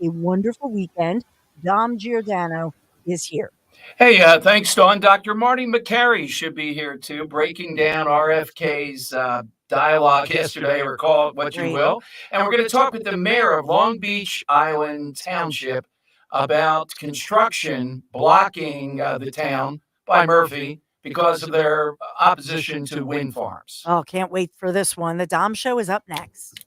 a wonderful weekend. Dom Giordano is here. Hey, thanks, Dawn. Dr. Marty McCary should be here too, breaking down RFK's dialogue yesterday, or call it what you will. And we're going to talk with the mayor of Long Beach Island Township about construction blocking the town by Murphy because of their opposition to wind farms. Oh, can't wait for this one. The Dom Show is up next.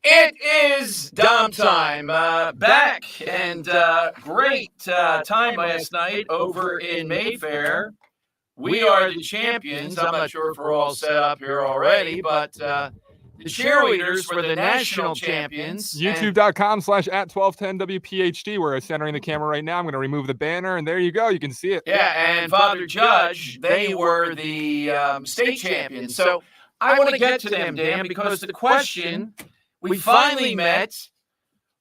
It is Dom time. Back and great time last night over in Mayfair. We are the champions. I'm not sure if we're all set up here already, but the cheerleaders were the national champions. YouTube.com/@1210WPHD. We're centering the camera right now. I'm going to remove the banner, and there you go. You can see it. Yeah, and Father Judge, they were the state champions. So I want to get to them, Dan, because the question we finally met,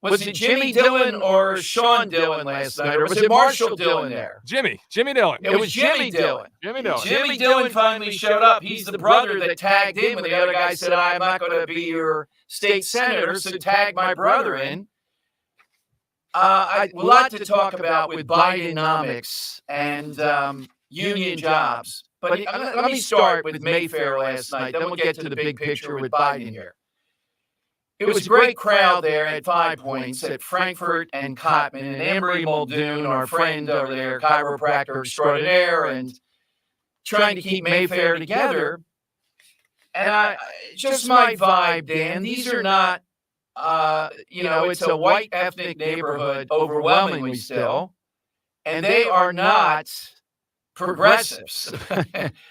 was it Jimmy Dillon or Sean Dillon last night, or was it Marshall Dillon there? Jimmy Dillon. It was Jimmy Dillon. Jimmy Dillon finally showed up. He's the brother that tagged in when the other guy said, I'm not going to be your state senator, so tag my brother in. A lot to talk about with Bidenomics and union jobs. But let me start with Mayfair last night. Then we'll get to the big picture with Biden here. It was a great crowd there at 5 Points at Frankfurt and Cotman. And Anne-Marie Muldoon, our friend over there, chiropractor extraordinaire, and trying to keep Mayfair together. And just my vibe, Dan, these are not, it's a white ethnic neighborhood overwhelmingly still, and they are not progressives.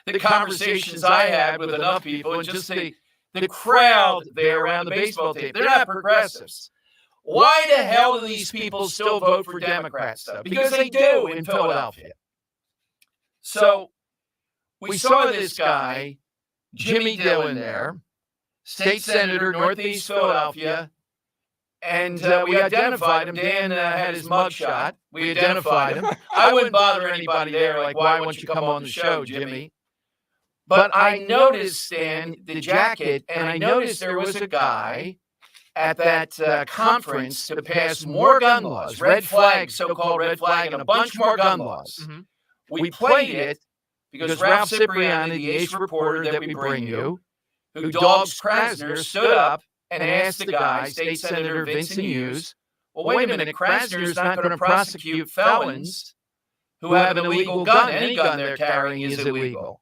The conversations I had with enough people and just the crowd there around the baseball team, they're not progressives. Why the hell do these people still vote for Democrats, though? Because they do in Philadelphia. So we saw this guy, Jimmy Dillon there, state senator, Northeast Philadelphia, and we identified him. Dan had his mugshot. We identified him. I wouldn't bother anybody there, like, why won't you come on the show, Jimmy? But I noticed, Dan, the jacket, and I noticed there was a guy at that conference to pass more gun laws, red flag, so-called red flag, and a bunch more gun laws. Mm-hmm. We played it because Ralph Cipriani, the Ace reporter that we bring you, who dogs Krasner, stood up and asked the guy, State Senator Vincent Hughes, well, wait a minute, Krasner's not going to prosecute felons who have an illegal gun. Any gun they're carrying is illegal.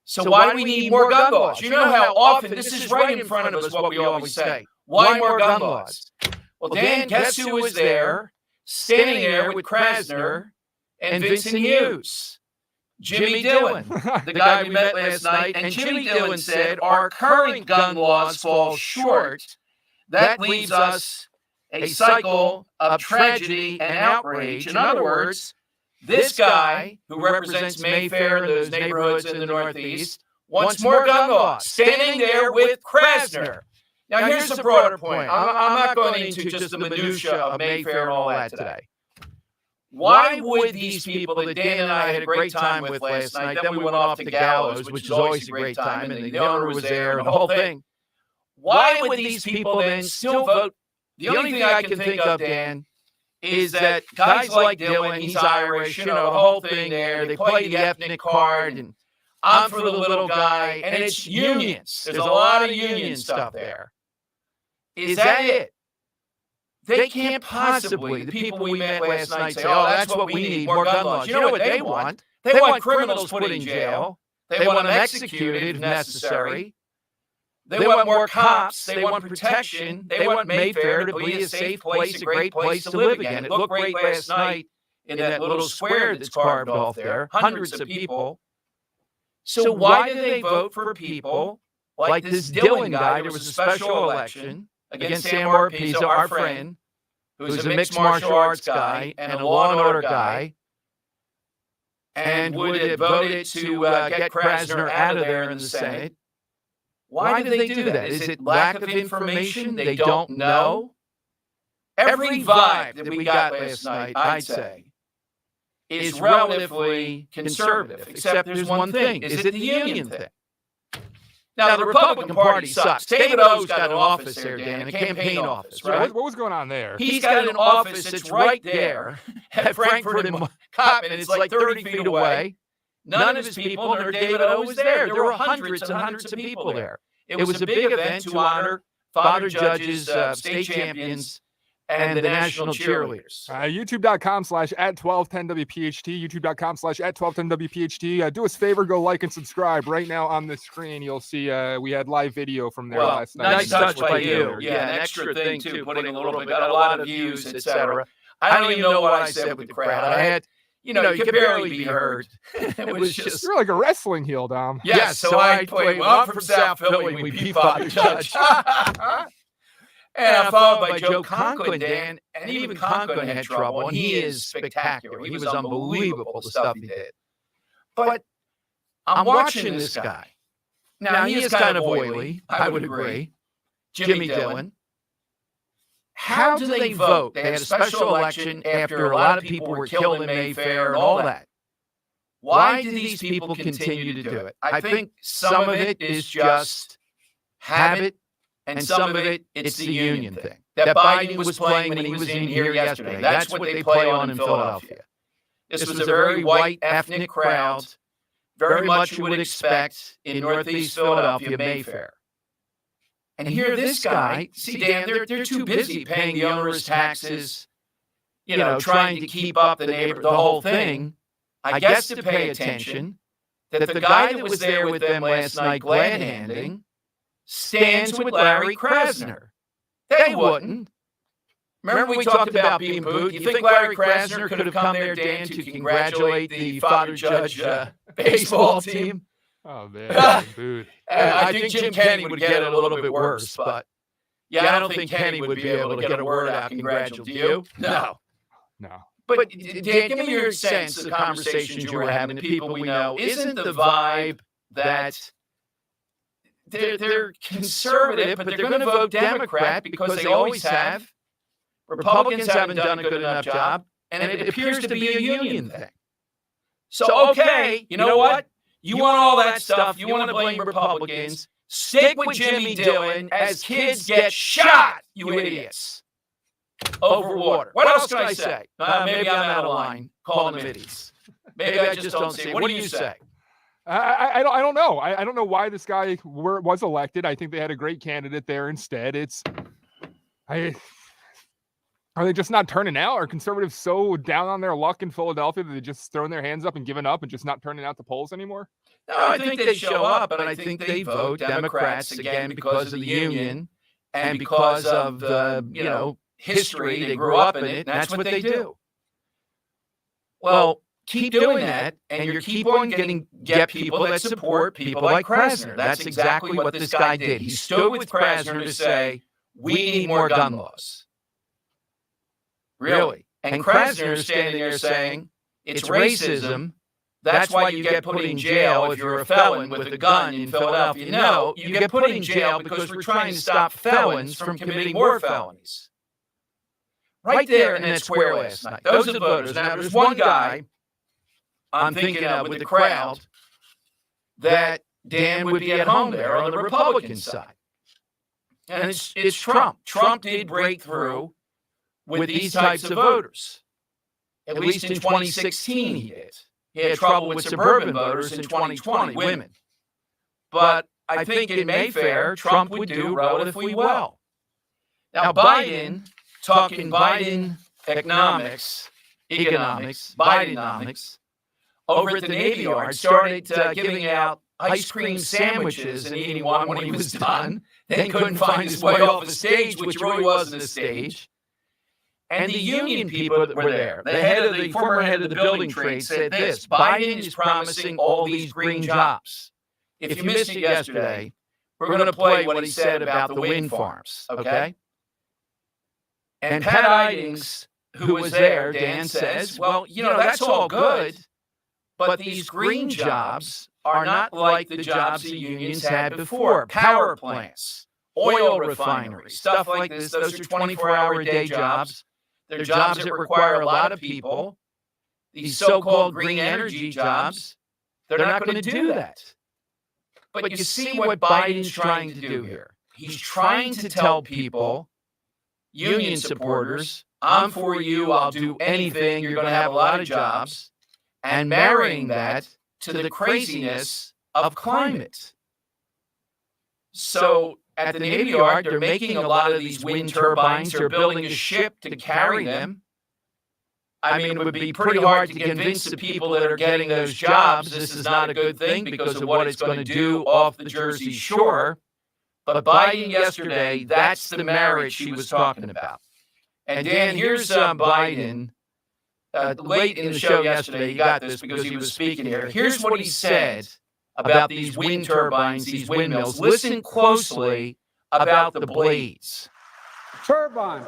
So why do we need more gun laws? You know how often, this is right in front of us, what we always say. Why more gun laws? Well, Dan, guess who was there, standing there with Krasner and Vincent Hughes? Jimmy Dillon, the guy we met last night. And Jimmy Dillon said, our current gun laws fall short. That leaves us a cycle of tragedy and outrage. In other words, this guy, who represents Mayfair and those neighborhoods in the Northeast, wants more gun laws, standing there with Krasner. Now, here's the broader point. I'm not going into just the minutia of Mayfair and all that today. Why would these people that Dan and I had a great time with last night, then we went off to Gallows, which is always a great time, and the owner was there and the whole thing. Why would these people then still vote? The only thing I can think of, Dan, is that guys like Dillon, he's Irish, the whole thing there. They play the ethnic card, and I'm for the little guy, and it's unions. There's a lot of union stuff there. Is that it? They can't possibly, the people we met last night, say, oh, that's what we need, more gun laws. You know what they want? They want criminals put in jail. They want them executed if necessary. They want more cops. They want protection. They want Mayfair to be a safe place, a great place to live again. It looked great last night in that little square that's carved off there, hundreds of people. So why do they vote for people like this Dillon guy? There was a special election against Sam Oropesa, our friend, who's a mixed martial arts guy and a law and order guy, and would have voted to get Krasner out of there in the Senate. Why do they do that? Is it lack of information? They don't know? Every vibe that we got last night, I'd say, is relatively conservative, except there's one thing. Is it the union thing? Now, the Republican Party sucks. David O's got an office there, Dan, a campaign office, right? What was going on there? He's got an office that's right there at Frankfurt and Coppin. It's like 30 feet away. None of his people, nor David O, was there. There were hundreds and hundreds of people there. It was a big event to honor father judges, state champions, and the national cheerleaders. YouTube.com/@1210WPHT, YouTube.com/@1210WPHT. Do us a favor, go like and subscribe right now on the screen. You'll see we had live video from there last night. Nice touch by you. Yeah, an extra thing too, putting a little bit, got a lot of views, etc. I don't even know what I said with the crowd. I had, you could barely be heard. It was just. You're like a wrestling heel, Dom. Yeah, so I played, well, I'm from South Philly, and we beat Father Judge. And I'm followed by Joe Conklin, Dan, and even Conklin had trouble, and he is spectacular. He was unbelievable, the stuff he did. But I'm watching this guy. Now, he is kind of oily, I would agree. Jimmy Dillon. How do they vote? They had a special election after a lot of people were killed in Mayfair and all that. Why do these people continue to do it? I think some of it is just habit. And some of it, it's the union thing that Biden was playing when he was in here yesterday. That's what they play on in Philadelphia. This was a very white ethnic crowd, very much you would expect in Northeast Philadelphia, Mayfair. And here this guy, see, Dan, they're too busy paying the onerous taxes, trying to keep up the whole thing, I guess, to pay attention that the guy that was there with them last night glad-handing stands with Larry Krasner. They wouldn't. Remember we talked about being booed? You think Larry Krasner could have come there, Dan, to congratulate the Father Judge baseball team? Oh, man. Booed. I think Jim Kenney would get it a little bit worse, but yeah, I don't think Kenny would be able to get a word out congratulating you. No. But Dan, give me your sense of the conversations you were having, the people we know. Isn't the vibe that they're conservative, but they're going to vote Democrat because they always have? Republicans haven't done a good enough job, and it appears to be a union thing. So, okay, you know what? You want all that stuff. You want to blame Republicans. Stick with Jimmy Dillon as kids get shot, you idiots, over water. What else can I say? Maybe I'm out of line calling them idiots. Maybe I just don't see. What do you say? I don't know. I don't know why this guy was elected. I think they had a great candidate there instead. Are they just not turning out? Are conservatives so down on their luck in Philadelphia that they just throwing their hands up and giving up and just not turning out the polls anymore? No, I think they show up, but I think they vote Democrats again because of the union and because of the, history. They grew up in it, and that's what they do. Well, keep doing that, and you keep on get people that support people like Krasner. That's exactly what this guy did. He stood with Krasner to say, we need more gun laws. Really. And Krasner is standing there saying, it's racism. That's why you get put in jail if you're a felon with a gun in Philadelphia. No, you get put in jail because we're trying to stop felons from committing more felonies. Right there in that square last night. Those are the voters. Now, there's one guy I'm thinking of with the crowd that Dan would be at home there on the Republican side. And it's Trump. Trump did break through with these types of voters. At least in 2016 he did. He had trouble with suburban voters in 2020, women. But I think in Mayfair, Trump would do relatively well. Now, Biden, talking Biden economics, Bidenomics, over at the Navy Yard, started giving out ice cream sandwiches and eating one when he was done. Then couldn't find his way off the stage, which really wasn't a stage. And the union people that were there, the former head of the building trade said this: Biden is promising all these green jobs. If you missed it yesterday, we're going to play what he said about the wind farms, okay? And Pat Idings, who was there, Dan says, well, that's all good, but these green jobs are not like the jobs the unions had before. Power plants, oil refineries, stuff like this. Those are 24-hour-a-day jobs. They're jobs that require a lot of people. These so-called green energy jobs, they're not going to do that. But you see what Biden's trying to do here. He's trying to tell people, union supporters, I'm for you, I'll do anything, you're going to have a lot of jobs, and marrying that to the craziness of climate. So at the Navy Yard, they're making a lot of these wind turbines. They're building a ship to carry them. I mean, it would be pretty hard to convince the people that are getting those jobs this is not a good thing because of what it's going to do off the Jersey shore. But Biden yesterday, that's the marriage he was talking about. And Dan, here's Biden. Late in the show yesterday, he got this because he was speaking here. Here's what he said about these wind turbines, these windmills. Listen closely about the blades. Turbines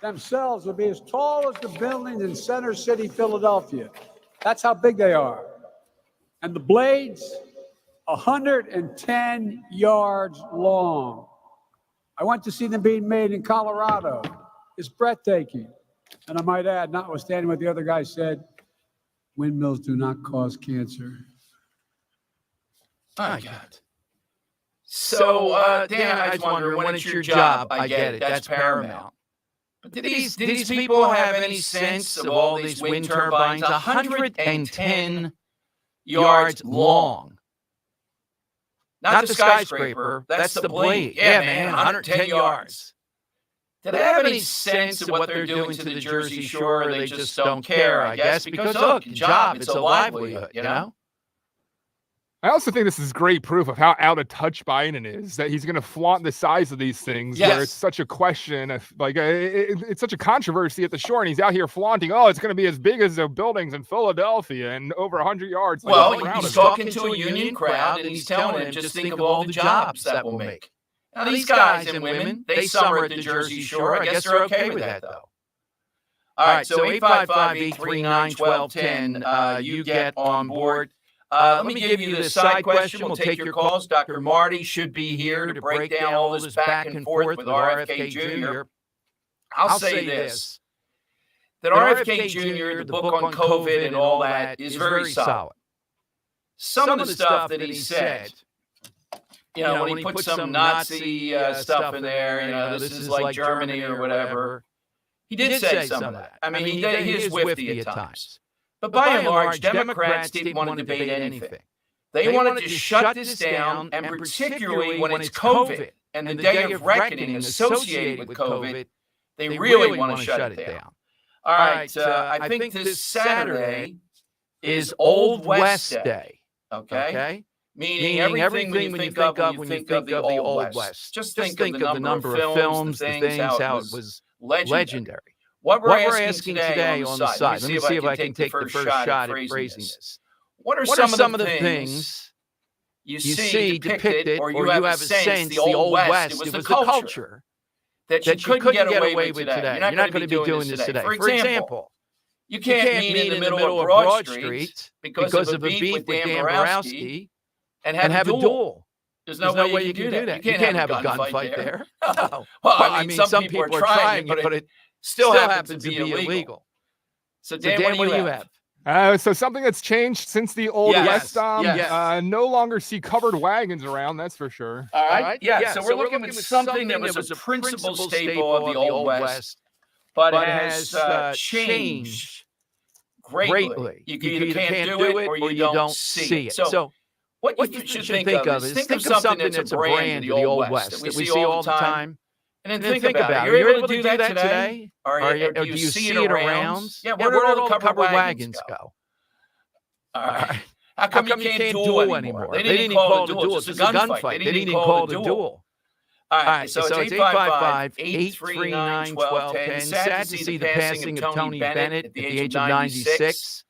themselves will be as tall as the buildings in Center City, Philadelphia. That's how big they are. And the blades, 110 yards long. I went to see them being made in Colorado. It's breathtaking. And I might add, notwithstanding what the other guy said, windmills do not cause cancer. My God. So, Dan, I was wondering, when it's your job, I get it. That's paramount. But did these people have any sense of all these wind turbines? 110 yards long. Not the skyscraper. That's the blade. Yeah, man, 110 yards. Do they have any sense of what they're doing to the Jersey Shore, or they just don't care, I guess? Because, look, job, it's a livelihood, I also think this is great proof of how out of touch Biden is, that he's going to flaunt the size of these things where it's such a question of like, it's such a controversy at the shore, and he's out here flaunting, oh, it's going to be as big as the buildings in Philadelphia and over 100 yards. Like, well, he's talking to a union crowd, and he's telling them, just think of all the jobs that will make. Now, these guys and women, they summer at the Jersey Shore. I guess they're okay with that, though. All right, so 855-839-1210, you get on board. Let me give you the side question. We'll take your calls. Dr. Marty should be here to break down all this back and forth with RFK Jr. I'll say this, that RFK Jr., the book on COVID and all that, is very solid. Some of the stuff that he said, when he put some Nazi stuff in there, this is like Germany or whatever, he did say some of that. I mean, he is whiffy at times. But by and large, Democrats didn't want to debate anything. They wanted to shut this down, and particularly when it's COVID and the day of reckoning associated with COVID, they really want to shut it down. All right, I think this Saturday is Old West Day, okay? Meaning everything when you think of when you think of the Old West. Just think of the number of films, the things, how it was legendary. What we're asking today on the side, let me see if I can take the first shot at phrasing this. What are some of the things you see depicted, or you have a sense the Old West, it was the culture that you couldn't get away with today? You're not going to be doing this today. For example, you can't meet in the middle of Broad Street because of a beef with Dan Borowski and have a duel. There's no way you can do that. You can't have a gunfight there. No. Well, I mean, some people are trying it, but it still happens to be illegal. So, Dan, what do you have? So something that's changed since the Old West, no longer see covered wagons around, that's for sure. All right. Yeah. So we're looking at something that was a principal staple of the Old West, but has changed greatly. You either can't do it or you don't see it. So what you should think of is think of something that's a brand of the Old West that we see all the time. And then think about it. You're able to do that today? Or do you see it around? Yeah, where did all the covered wagons go? All right. How come you can't duel anymore? They didn't even call it a duel. It's just a gunfight. They didn't even call it a duel. All right, so it's 855-839-1210. Sad to see the passing of Tony Bennett at the age of 96.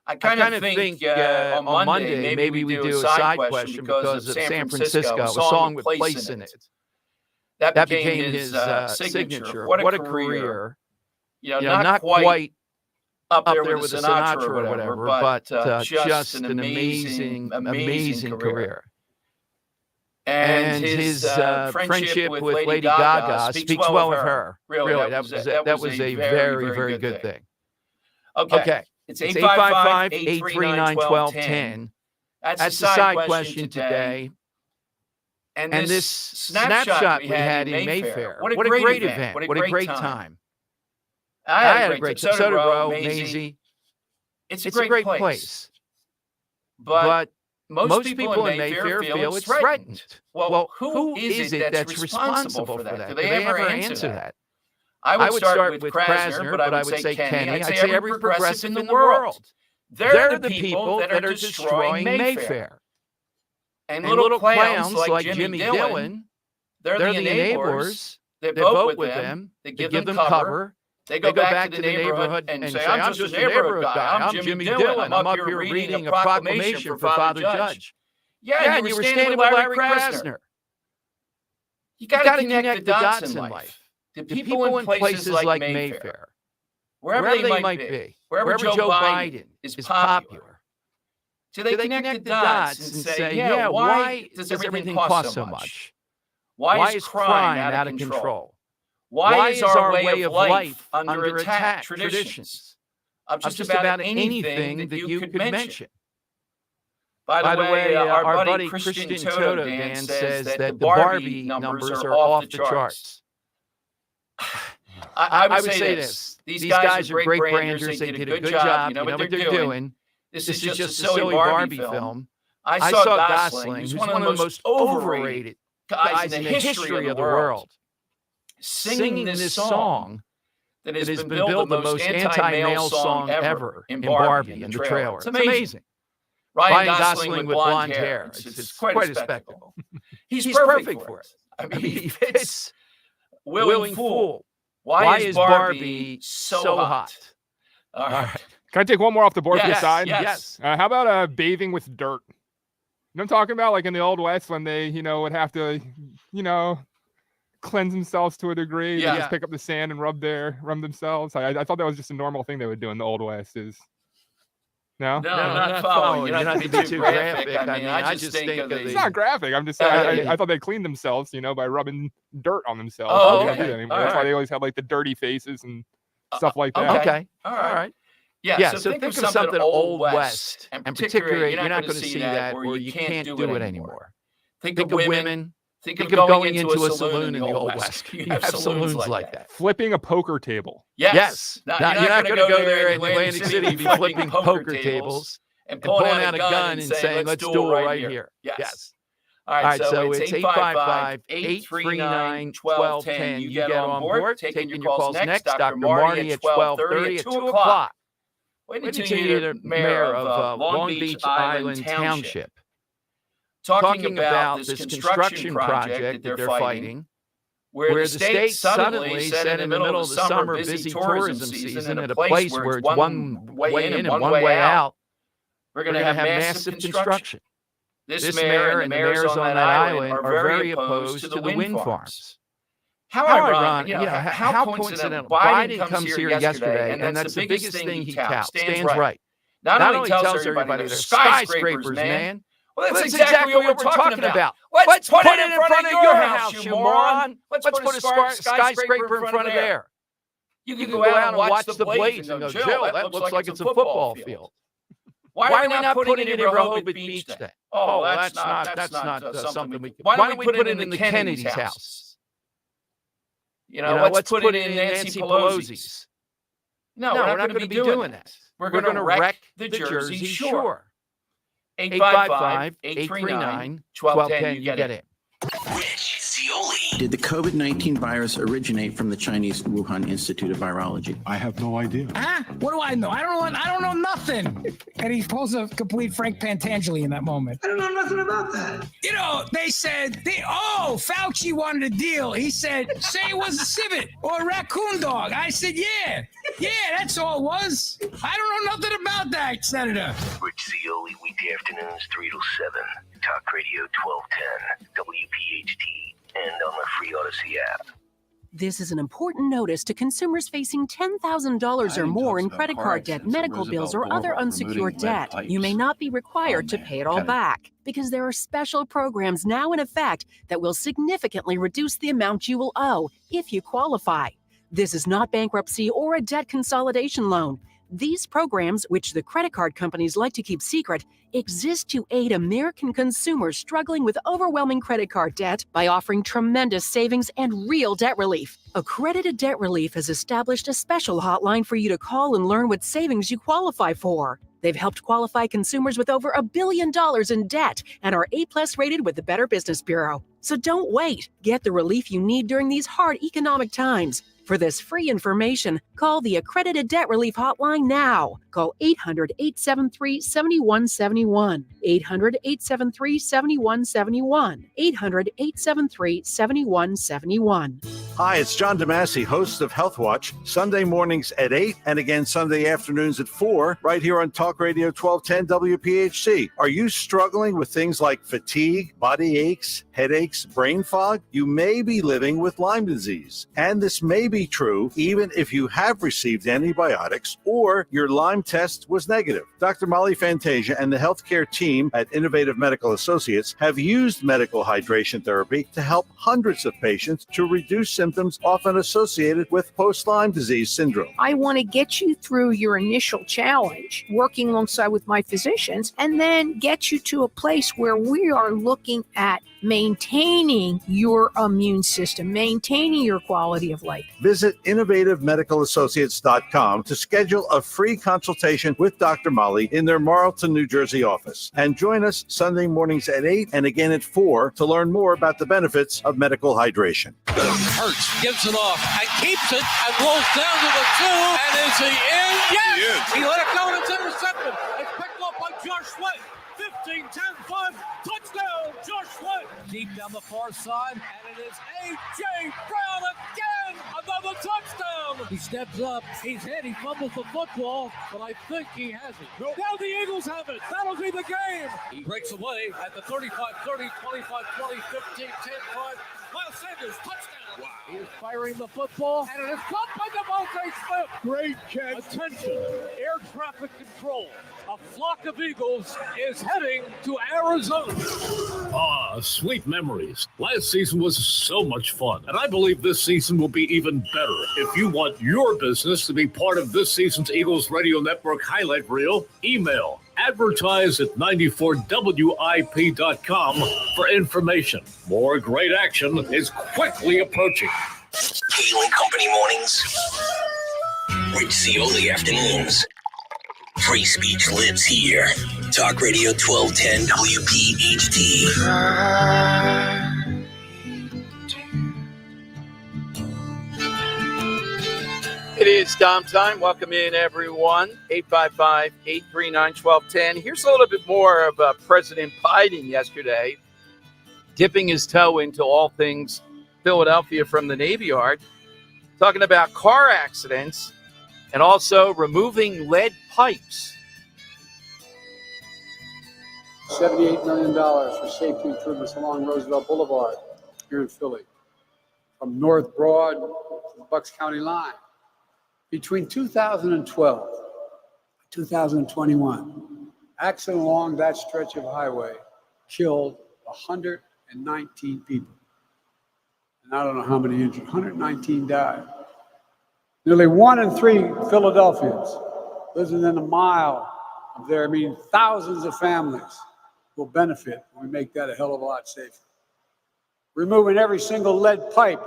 I kind of think on Monday, maybe we do a side question because of San Francisco, a song with Place in it. That became his signature. What a career. Not quite up there with Sinatra or whatever, but just an amazing career. And his friendship with Lady Gaga speaks well of her. Really, that was a very, very good thing. Okay. It's 855-839-1210. That's the side question today. And this snapshot we had in Mayfair. What a great event. What a great time. I had a great time. So did Ro, Maisie. It's a great place. But most people in Mayfair feel it's threatened. Well, who is it that's responsible for that? Do they ever answer that? I would start with Krasner, but I would say Kenny. I'd say every progressive in the world. They're the people that are destroying Mayfair. And little clowns like Jimmy Dillon, they're the enablers. They vote with them. They give them cover. They go back to the neighborhood and say, I'm just a neighborhood guy. I'm Jimmy Dillon. I'm up here reading a proclamation for Father Judge. Yeah, and you were standing with Larry Krasner. You got to connect the dots in life. The people in places like Mayfair, wherever they might be, wherever Joe Biden is popular. So they connect the dots and say, yeah, why does everything cost so much? Why is crime out of control? Why is our way of life under attack? Traditions of just about anything that you could mention. By the way, our buddy Christian Toto Dan says that the Barbie numbers are off the charts. I would say this. These guys are great branders. They did a good job. You know what they're doing. This is just a silly Barbie film. I saw Gosling, who's one of the most overrated guys in the history of the world, singing this song that has been billed the most anti-male song ever in Barbie in the trailer. It's amazing. Ryan Gosling with blonde hair. It's quite a spectacle. He's perfect for it. I mean, he fits willing fool. Why is Barbie so hot? All right. Can I take one more off the board to the side? Yes. How about bathing with dirt? You know what I'm talking about? Like in the Old West when they, would have to, cleanse themselves to a degree. They just pick up the sand and rub themselves. I thought that was just a normal thing they would do in the Old West. No, not following. You're not being too graphic. I mean, I just think it's not graphic. I'm just saying. I thought they cleaned themselves, by rubbing dirt on themselves. Oh, they don't do that anymore. That's why they always have like the dirty faces and stuff like that. Okay. All right. Yeah. So think of something Old West, and particularly you're not going to see that, or you can't do it anymore. Think of women. Think of going into a saloon in the Old West. You have saloons like that. Flipping a poker table. Yes. You're not going to go there in Atlantic City and be flipping poker tables and pulling out a gun and saying, let's do it right here. Yes. All right, so it's 855-839-1210. You get on board. Taking your calls next. Dr. Marty at 12:30 at 2 o'clock. Wait until you hear the mayor of Long Beach Island Township talking about this construction project that they're fighting, where the state suddenly said in the middle of the summer busy tourism season at a place where it's one way in and one way out, we're going to have massive construction. This mayor and the mayors on that island are very opposed to the wind farms. How ironic, how coincidental. Biden comes here yesterday, and that's the biggest thing he touts. Stands right. Not only tells everybody there's skyscrapers, man. Well, that's exactly what we're talking about. Let's put it in front of your house, you moron. Let's put a skyscraper in front of there. You can go out and watch the blades and go, Jill, that looks like it's a football field. Why are we not putting it in Rehoboth Beach then? Oh, that's not something we can. Why don't we put it in the Kennedy's house? Let's put it in Nancy Pelosi's. No, we're not going to be doing that. We're going to wreck the Jersey Shore. 855-839-1210. You get it. Rich Zioli. Did the COVID-19 virus originate from the Chinese Wuhan Institute of Virology? I have no idea. What do I know? I don't know nothing. And he pulls a complete Frank Pantangeli in that moment. I don't know nothing about that. They said, Fauci wanted a deal. He said, say it was a civet or a raccoon dog. I said, yeah, that's all it was. I don't know nothing about that, Senator. Rich Zioli, weekday afternoons 3 to 7. Talk Radio 1210, WPHT, and on the free Odyssey app. This is an important notice to consumers facing $10,000 or more in credit card debt, medical bills, or other unsecured debt. You may not be required to pay it all back because there are special programs now in effect that will significantly reduce the amount you will owe if you qualify. This is not bankruptcy or a debt consolidation loan. These programs, which the credit card companies like to keep secret, exist to aid American consumers struggling with overwhelming credit card debt by offering tremendous savings and real debt relief. Accredited Debt Relief has established a special hotline for you to call and learn what savings you qualify for. They've helped qualify consumers with over $1 billion in debt and are A+ rated with the Better Business Bureau. So don't wait. Get the relief you need during these hard economic times. For this free information, call the Accredited Debt Relief Hotline now. Call 800-873-7171. 800-873-7171. 800-873-7171. Hi, it's John DeMasi, host of Health Watch, Sunday mornings at 8 and again Sunday afternoons at 4, right here on Talk Radio 1210 WPHC. Are you struggling with things like fatigue, body aches, headaches, brain fog? You may be living with Lyme disease, and this may be true even if you have received antibiotics or your Lyme test was negative. Dr. Molly Fantasia and the healthcare team at Innovative Medical Associates have used medical hydration therapy to help hundreds of patients to reduce symptoms often associated with post-Lyme disease syndrome. I want to get you through your initial challenge, working alongside with my physicians, and then get you to a place where we are looking at maintaining your immune system, maintaining your quality of life. Visit innovativemedicalassociates.com to schedule a free consultation with Dr. Molly in their Marlton, New Jersey office. And join us Sunday mornings at 8 and again at 4 to learn more about the benefits of medical hydration. Hurts, gives it off, and keeps it, and rolls down to the 2, and is he in? Yes! He let it go, and it's intercepted. It's picked up by Josh Sweat. Racing 10-5, touchdown, Josh Sweat. Deep down the far side, and it is A.J. Brown again, another touchdown. He steps up, he's hit, he fumbles the football, but I think he has it. Now the Eagles have it. That'll be the game. He breaks away at the 35, 30, 25, 20, 15, 10, 5. Miles Sanders, touchdown. Wow. He is firing the football, and it is caught by DeVonta Smith. Great catch. Attention, air traffic control. A flock of eagles is heading to Arizona. Ah, sweet memories. Last season was so much fun, and I believe this season will be even better. If you want your business to be part of this season's Eagles Radio Network highlight reel, email advertise@94wip.com for information. More great action is quickly approaching. Kale and Company mornings. Rich Cioli afternoons. Free speech lives here. Talk Radio 1210 WPHT. It is Dom time. Welcome in, everyone. 855-839-1210. Here's a little bit more of President Biden yesterday, dipping his toe into all things Philadelphia from the Navy Yard, talking about car accidents and also removing lead pipes. $78 million for safety improvements along Roosevelt Boulevard here in Philly, from North Broad to the Bucks County line. Between 2012 and 2021, accident along that stretch of highway killed 119 people. And I don't know how many injured. 119 died. Nearly 1 in 3 Philadelphians lives within a mile of there. I mean, thousands of families will benefit when we make that a hell of a lot safer. Removing every single lead pipe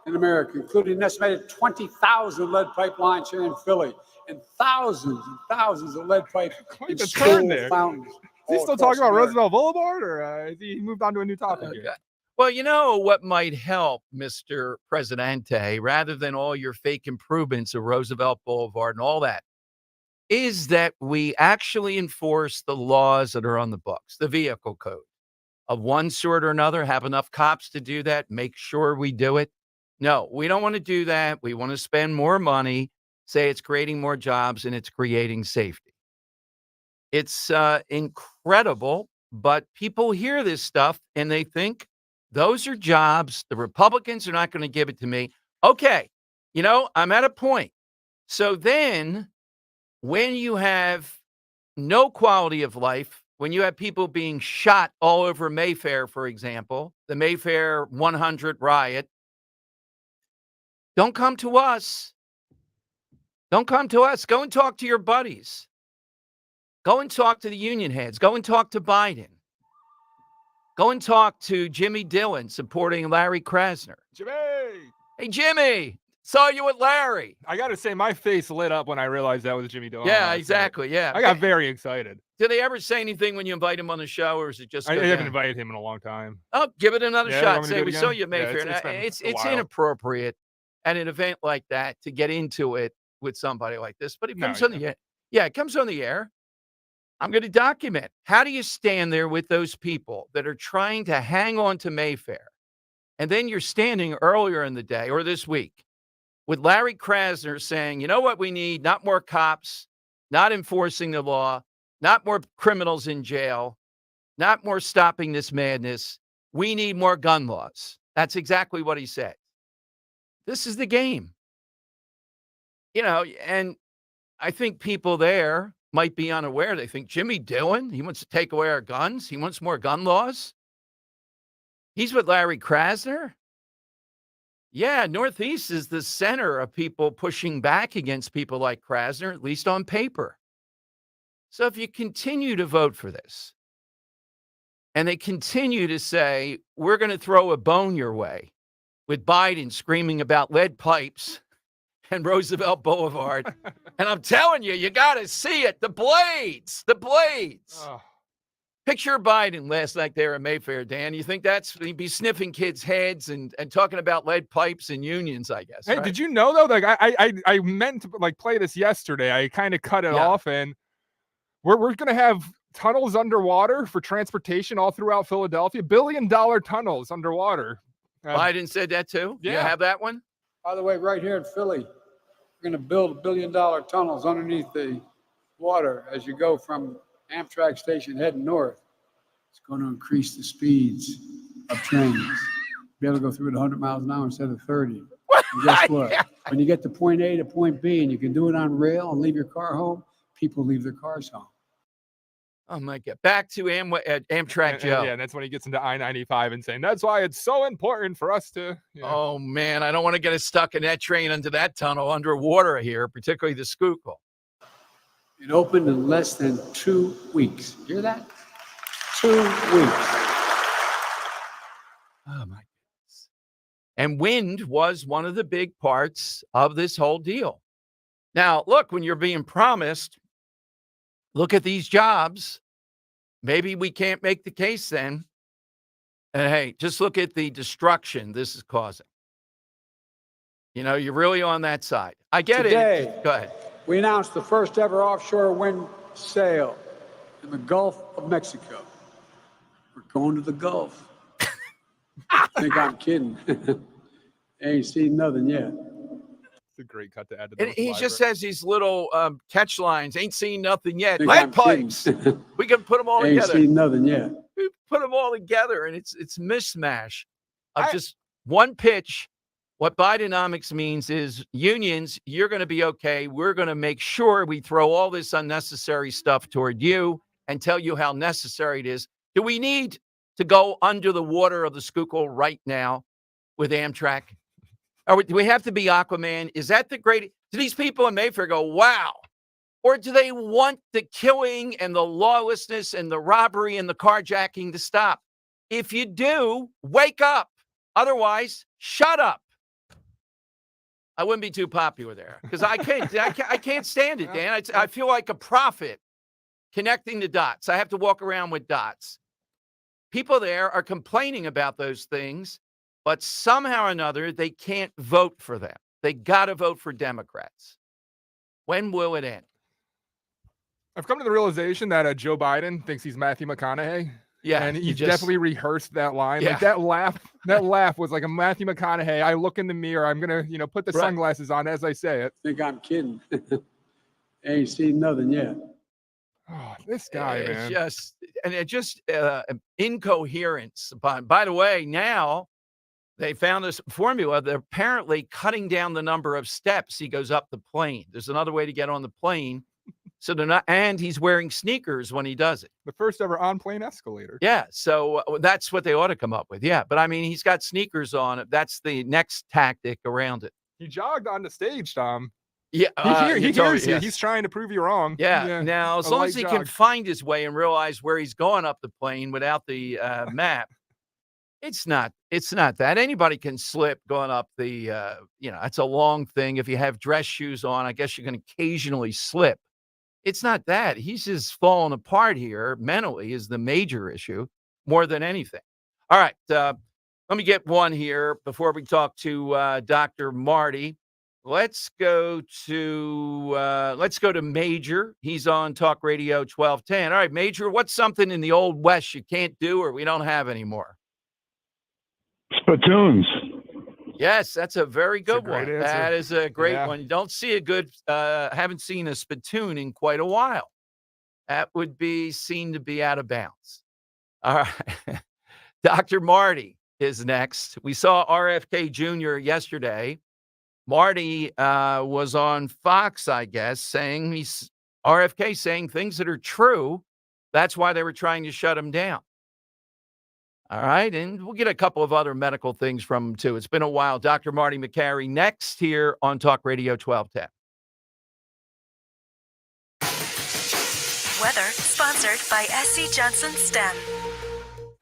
in America, including an estimated 20,000 lead pipe lines here in Philly, and thousands of lead pipes in school fountains. Is he still talking about Roosevelt Boulevard, or has he moved on to a new topic here? Well, you know what might help, Mr. Presidente, rather than all your fake improvements of Roosevelt Boulevard and all that, is that we actually enforce the laws that are on the books, the vehicle code of one sort or another, have enough cops to do that, make sure we do it. No, we don't want to do that. We want to spend more money, say it's creating more jobs, and it's creating safety. It's incredible, but people hear this stuff and they think those are jobs. The Republicans are not going to give it to me. Okay, I'm at a point. So then when you have no quality of life, when you have people being shot all over Mayfair, for example, the Mayfair 100 riot, don't come to us. Don't come to us. Go and talk to your buddies. Go and talk to the union heads. Go and talk to Biden. Go and talk to Jimmy Dillon supporting Larry Krasner. Jimmy! Hey, Jimmy! Saw you with Larry. I got to say, my face lit up when I realized that was Jimmy Dillon. Yeah, exactly. Yeah. I got very excited. Do they ever say anything when you invite him on the show, or is it just? I haven't invited him in a long time. Oh, give it another shot. Say, we saw you at Yeah, Mayfair. It's inappropriate at an event like that to get into it with somebody like this, but it comes on the air. Yeah, it comes on the air. I'm going to document. How do you stand there with those people that are trying to hang on to Mayfair? And then you're standing earlier in the day or this week with Larry Krasner saying, you know what we need? Not more cops, not enforcing the law, not more criminals in jail, not more stopping this madness. We need more gun laws. That's exactly what he said. This is the game. And I think people there might be unaware. They think Jimmy Dillon, he wants to take away our guns. He wants more gun laws. He's with Larry Krasner. Yeah, Northeast is the center of people pushing back against people like Krasner, at least on paper. So if you continue to vote for this, and they continue to say, we're going to throw a bone your way, with Biden screaming about lead pipes and Roosevelt Boulevard. And I'm telling you, you got to see it. The blades. Oh. Picture Biden last night there in Mayfair, Dan. You think he'd be sniffing kids' heads and talking about lead pipes and unions, I guess. Hey, right? Did you know, though, like I meant to play this yesterday. I kind of cut it off, and we're going to have tunnels underwater for transportation all throughout Philadelphia. $1 billion tunnels underwater. Biden said that too? Yeah. You have that one? By the way, right here in Philly, we're going to build $1 billion tunnels underneath the water as you go from Amtrak station heading north. It's going to increase the speeds of trains. Be able to go through it 100 miles an hour instead of 30. And guess what? Yeah. When you get to point A to point B and you can do it on rail and leave your car home, people leave their cars home. Oh, my God. Back to Amtrak Joe. Yeah, and that's when he gets into I-95 and saying, that's why it's so important for us to. Oh, man, I don't want to get us stuck in that train under that tunnel underwater here, particularly the Schuylkill. It opened in less than 2 weeks. Hear that? 2 weeks. Oh, my goodness. And wind was one of the big parts of this whole deal. Now, look, when you're being promised, look at these jobs. Maybe we can't make the case then. And hey, just look at the destruction this is causing. You know, you're really on that side. I get Today, it. Go ahead. We announced the first ever offshore wind sail in the Gulf of Mexico. We're going to the Gulf. I think I'm kidding. Ain't seen nothing yet. It's a great cut to add to the And he just says these little catch lines. Ain't seen nothing yet. Think Lead I'm pipes. We can put them all Ain't together. seen nothing yet. We put them all together, and it's mismatch of just one pitch. What Bidenomics means is unions, you're going to be okay. We're going to make sure we throw all this unnecessary stuff toward you and tell you how necessary it is. Do we need to go under the water of the Schuylkill right now with Amtrak? Do we have to be Aquaman? Is that the great? Do these people in Mayfair go, wow? Or do they want the killing and the lawlessness and the robbery and the carjacking to stop? If you do, wake up. Otherwise, shut up. I wouldn't be too popular there because I can't stand it, Dan. I feel like a prophet connecting the dots. I have to walk around with dots. People there are complaining about those things, but somehow or another, they can't vote for them. They got to vote for Democrats. When will it end? I've come to the realization that Joe Biden thinks he's Matthew McConaughey. Yeah, and he definitely rehearsed that line. Yeah. Like that laugh was like a Matthew McConaughey. I look in the mirror. I'm gonna, put the sunglasses on as I say it. Think I'm kidding. Ain't seen nothing yet. Oh, this guy, man. It's just incoherence. By the way, now they found this formula. They're apparently cutting down the number of steps he goes up the plane. There's another way to get on the plane. So they're not, and he's wearing sneakers when he does it. The first ever on-plane escalator. Yeah, so that's what they ought to come up with. Yeah, but I mean, he's got sneakers on. That's the next tactic around it. He jogged on the stage, Tom. Yeah, he hears you. He's trying to prove you wrong. Yeah. Now, as long as he can find his way and realize where he's going up the plane without the map, it's not that. Anybody can slip going up the. It's a long thing. If you have dress shoes on, I guess you can occasionally slip. It's not that. He's just falling apart here mentally is the major issue more than anything. All right. Let me get one here before we talk to Dr. Marty. Let's go to Major. He's on Talk Radio 1210. All right, Major, what's something in the Old West you can't do or we don't have anymore? Spittoons. Yes, that's a very good one. Answer. That is a great one. You don't see haven't seen a spittoon in quite a while. That would be seen to be out of bounds. All right. Dr. Marty is next. We saw RFK Jr. yesterday. Marty was on Fox, I guess, saying RFK saying things that are true. That's why they were trying to shut him down. All right, and we'll get a couple of other medical things from him, too. It's been a while. Dr. Marty McCary next here on Talk Radio 1210. Weather sponsored by SC Johnson STEM.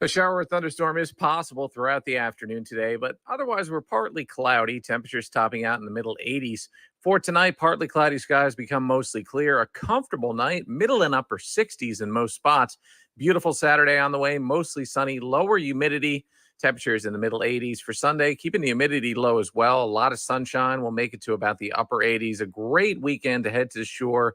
A shower or thunderstorm is possible throughout the afternoon today, but otherwise we're partly cloudy. Temperatures topping out in the middle 80s. For tonight, partly cloudy skies become mostly clear. A comfortable night, middle and upper 60s in most spots. Beautiful Saturday on the way, mostly sunny, lower humidity. Temperatures in the middle 80s for Sunday, keeping the humidity low as well. A lot of sunshine will make it to about the upper 80s. A great weekend to head to the shore.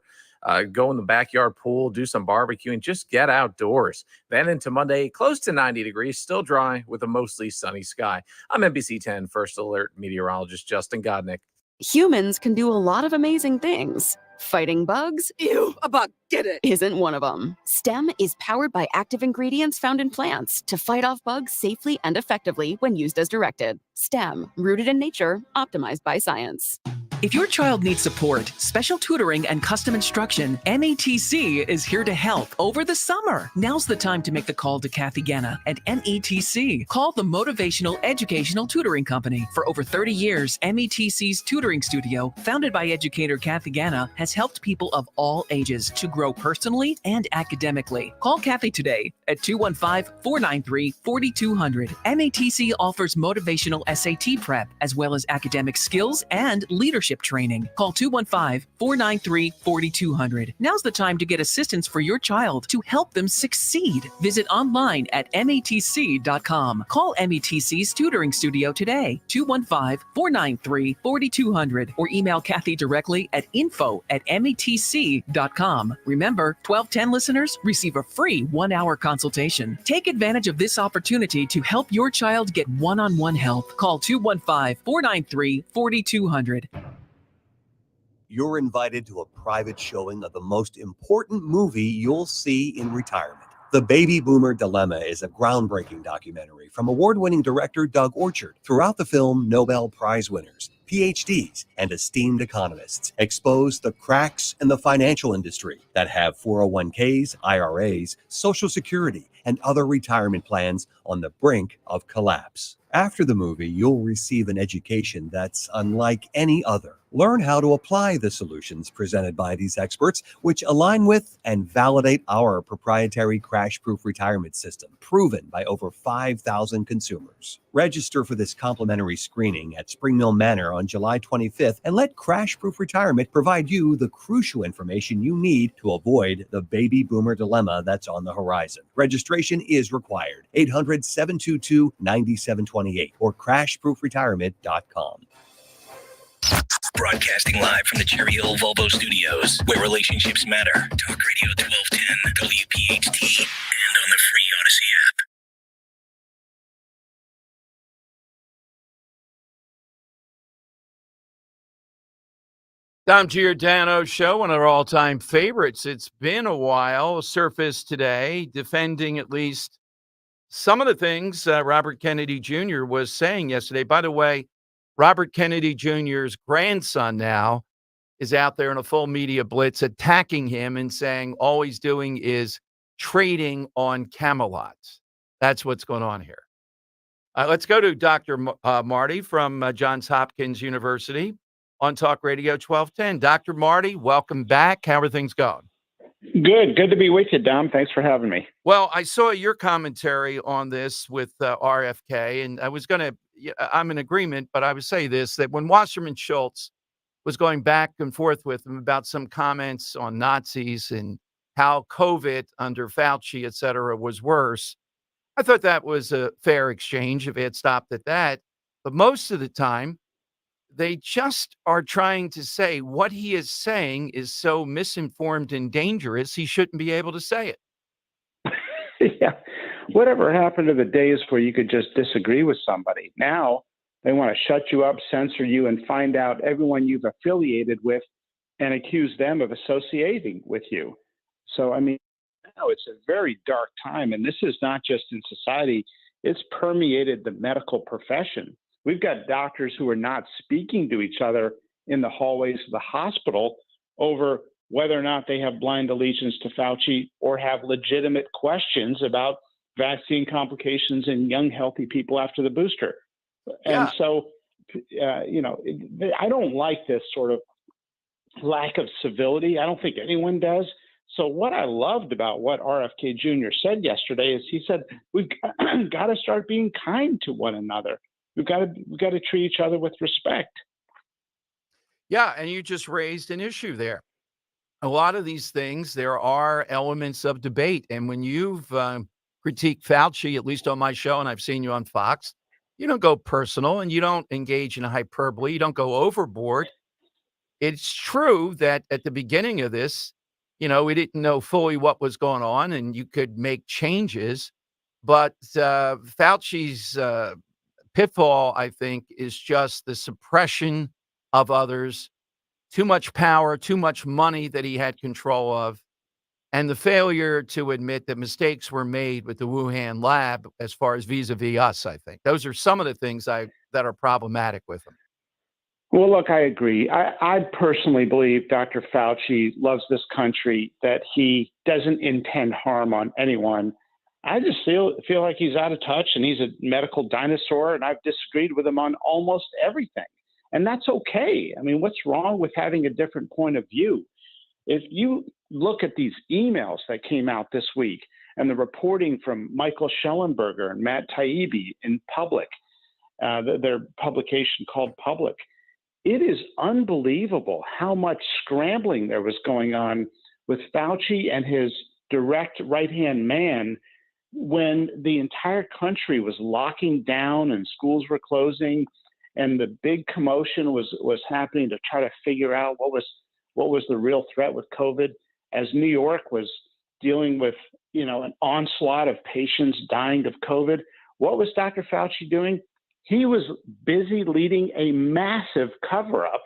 go in the backyard pool, do some barbecuing, just get outdoors. Then into Monday, close to 90 degrees, still dry with a mostly sunny sky. I'm NBC 10 First Alert meteorologist Justin Godnick. Humans can do a lot of amazing things. Fighting bugs? Ew, a bug, get it! Isn't one of them. STEM is powered by active ingredients found in plants to fight off bugs safely and effectively when used as directed. STEM, rooted in nature, optimized by science. If your child needs support, special tutoring, and custom instruction, METC is here to help over the summer. Now's the time to make the call to Kathy Ganna at METC. Call the Motivational Educational Tutoring Company. For over 30 years, METC's tutoring studio, founded by educator Kathy Ganna, has helped people of all ages to grow personally and academically. Call Kathy today at 215-493-4200. METC offers motivational SAT prep, as well as academic skills and leadership training. Call 215-493-4200. Now's the time to get assistance for your child to help them succeed. Visit online at metc.com. Call METC's tutoring studio today, 215-493-4200, or email Kathy directly at info@metc.com. Remember, 1210 listeners receive a free 1-hour consultation. Take advantage of this opportunity to help your child get one-on-one help. Call 215-493-4200. You're invited to a private showing of the most important movie you'll see in retirement. The Baby Boomer Dilemma is a groundbreaking documentary from award-winning director Doug Orchard. Throughout the film, Nobel Prize winners, PhDs, and esteemed economists expose the cracks in the financial industry that have 401ks, IRAs, Social Security, and other retirement plans on the brink of collapse. After the movie, you'll receive an education that's unlike any other. Learn how to apply the solutions presented by these experts, which align with and validate our proprietary crash-proof retirement system, proven by over 5,000 consumers. Register for this complimentary screening at Spring Mill Manor on July 25th and let Crash Proof Retirement provide you the crucial information you need to avoid the baby boomer dilemma that's on the horizon. Registration is required. 800-722-9728 or crashproofretirement.com. Broadcasting live from the Cherry Hill Volvo Studios, where relationships matter. Talk Radio 1210, WPHT, and on the free Odyssey app. Dom Giordano Show, one of our all-time favorites. It's been a while. Surfaced today, defending at least some of the things Robert Kennedy Jr. was saying yesterday. By the way, Robert Kennedy Jr.'s grandson now is out there in a full media blitz attacking him and saying all he's doing is trading on Camelot. That's what's going on here. Let's go to Dr. Marty from Johns Hopkins University on Talk Radio 1210. Dr. Marty, welcome back. How are things going? Good to be with you, Dom. Thanks for having me. Well, I saw your commentary on this with RFK, and I'm in agreement, but I would say this, that when Wasserman Schultz was going back and forth with him about some comments on Nazis and how COVID under Fauci, et cetera, was worse, I thought that was a fair exchange if it had stopped at that. But most of the time, they just are trying to say what he is saying is so misinformed and dangerous, he shouldn't be able to say it. Yeah. Whatever happened to the days where you could just disagree with somebody? Now they want to shut you up, censor you, and find out everyone you've affiliated with and accuse them of associating with you. So, I mean, now it's a very dark time, and this is not just in society. It's permeated the medical profession. We've got doctors who are not speaking to each other in the hallways of the hospital over whether or not they have blind allegiance to Fauci or have legitimate questions about vaccine complications in young, healthy people after the booster. Yeah. And so, I don't like this sort of lack of civility. I don't think anyone does. So what I loved about what RFK Jr. said yesterday is he said, we've got to start being kind to one another. We've got to treat each other with respect. Yeah, and you just raised an issue there. A lot of these things, there are elements of debate. And when you've critiqued Fauci, at least on my show, and I've seen you on Fox, you don't go personal and you don't engage in hyperbole. You don't go overboard. It's true that at the beginning of this, we didn't know fully what was going on, and you could make changes. But Fauci's pitfall, I think, is just the suppression of others, too much power, too much money that he had control of, and the failure to admit that mistakes were made with the Wuhan lab as far as vis-a-vis us, I think. Those are some of the things that are problematic with him. Well, look, I agree. I personally believe Dr. Fauci loves this country, that he doesn't intend harm on anyone. I just feel like he's out of touch and he's a medical dinosaur, and I've disagreed with him on almost everything. And that's okay. I mean, what's wrong with having a different point of view? If you look at these emails that came out this week and the reporting from Michael Schellenberger and Matt Taibbi in Public, their publication called Public, it is unbelievable how much scrambling there was going on with Fauci and his direct right-hand man when the entire country was locking down and schools were closing, and the big commotion was happening to try to figure out what was the real threat with COVID, as New York was dealing with an onslaught of patients dying of COVID. What was Dr. Fauci doing? He was busy leading a massive cover-up